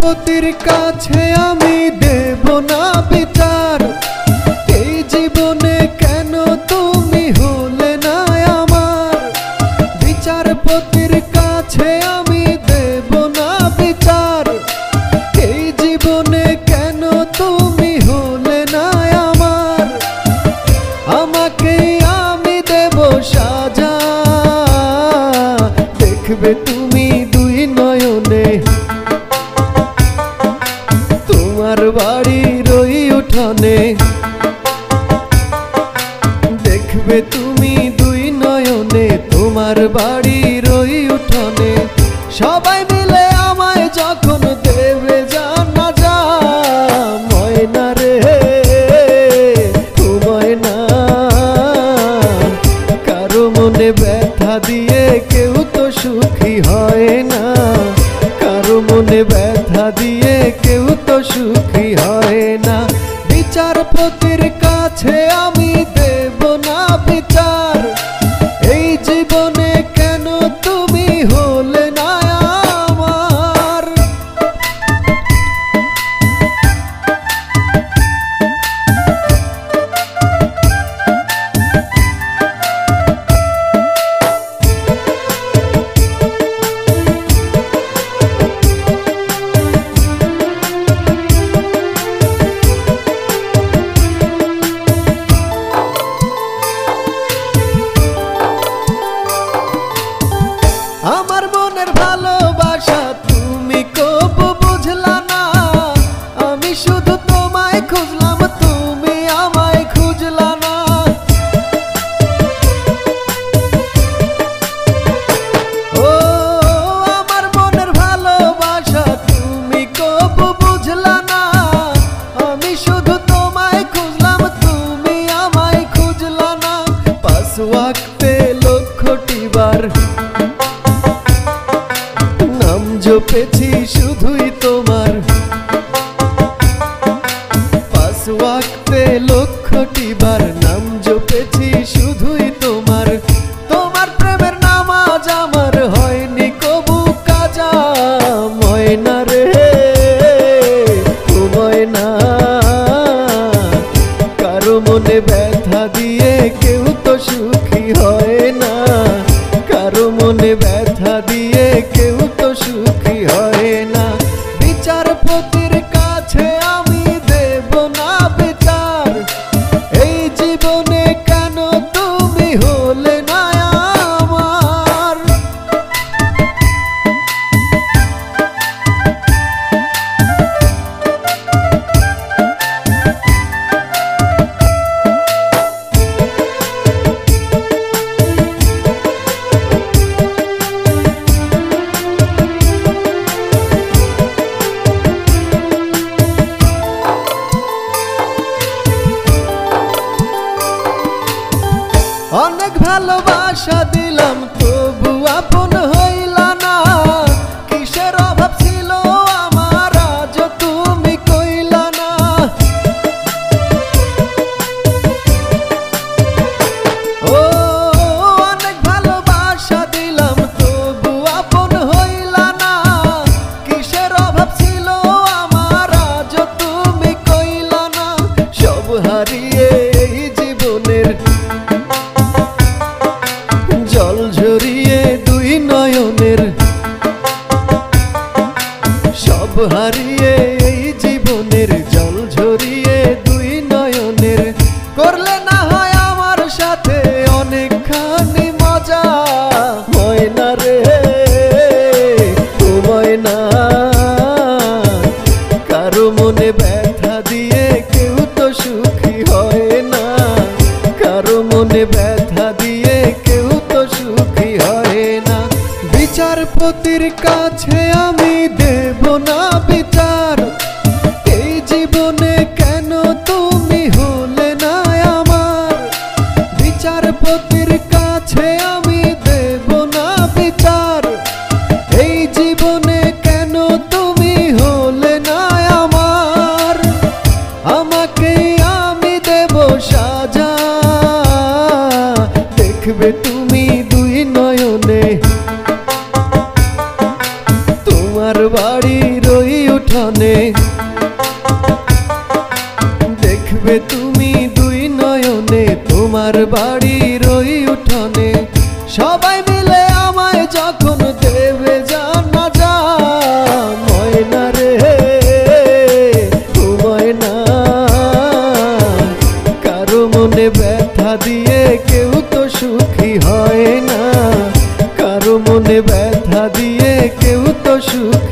বিচারপতির কাছে আমি দেব না বিচার, এই জীবনে কেন তুমি হলে না আমার। বিচারপতির কাছে আমি দেব না বিচার, এই জীবনে কেন তুমি হলে না আমার। আমাকে আমি দেব সাজা, দেখবে তুমি দুই নয়নে তোমার বাড়ির ওই উঠানে। দেখবে তুমি দুই নয়নে তোমার বাড়ির ওই উঠানে। সবাই মিলে আমায় যখন দেবে জানাজা, ময়না রে ও ময়না, কারো মনে ব্যথা দিয়ে কেউ তো সুখী হয় না, কারো মনে ব্যথা দিয়ে কেউ তো সুখী হয় না। বিচারপতির কাছে আমি দেব না বিচার, এই জীবনে কেন তুমি হলে না আমার। আমার মনের ভালোবাসা তুমি কবু বুঝলা না, আমি শুধু তোমায় খুঁজলাম তুমি আমায় খুঁজলা না। ও আমার মনের ভালোবাসা তুমি কবু বুঝলা না, আমি শুধু তোমায় খুঁজলাম তুমি আমায় খুঁজলা না। পাঁচ ওয়াক্তে লক্ষটি বার নাম জপেছি শুধুই তোমার, পাঁচ ওয়াক্তে লক্ষটি বার নাম জপেছি শুধুই তোমার। তোমার প্রেমের নামাজ আমার হয়নি কবু কাজা, ময়না রে ও ময়না, কারো মনে ব্যথা দিয়ে কেউ তো সুখী হয় না, কারো মনে ব্যথা দিয়ে কেউ তো সুখী হয় না। বিচারপতির কাছে আমি দেব না বিচার, এই জীবনে কেন তুমি হলে না আমার। অনেক ভালোবাসা দিলাম তবু আপন হইলা না, কিসের অভাব ছিল আমার আজ তুমি কইলা না। ও অনেক ভালোবাসা দিলাম তবু আপন হইলা না, কিসের অভাব ছিল আমার আজ তুমি কইলা না। সব হারিয়ে এই জীবনের জল ঝরিয়ে দুই নয়নের, সব হারিয়ে এই জীবনের জল ঝরিয়ে দুই নয়নের। করলে না হয় আমার সাথে অনেকখানি মজা, ময়না রে ও ময়না, কারো মনে ব্যথা দিয়ে কেউ তো সুখী হয় না, কারো মনে ব্যথা দিয়ে কেউ তো সুখী হয় না। বিচারপতির কাছে আমি দেব না বিচার, এই জীবনে কেন তুমি হলে না আমার। বিচারপতির কাছে আমি দেব না বিচার, এই জীবনে কেন তুমি হলে না আমার। আমাকে আমি দেব সাজা, দেখবে তুমি দুই নয়নে তোমার বাড়ির ওই উঠা দেখবে তুমি দুই নয়নে তোমার বাড়ির ওই উঠোনে সবাই মিলে আমায় যখন দেবে জানাজা। ময়না রে ও ময়না, কারো মনে ব্যথা দিয়ে কেউ তো সুখী হয় না, কারো মনে ব্যথা দিয়ে কেউ তো সুখী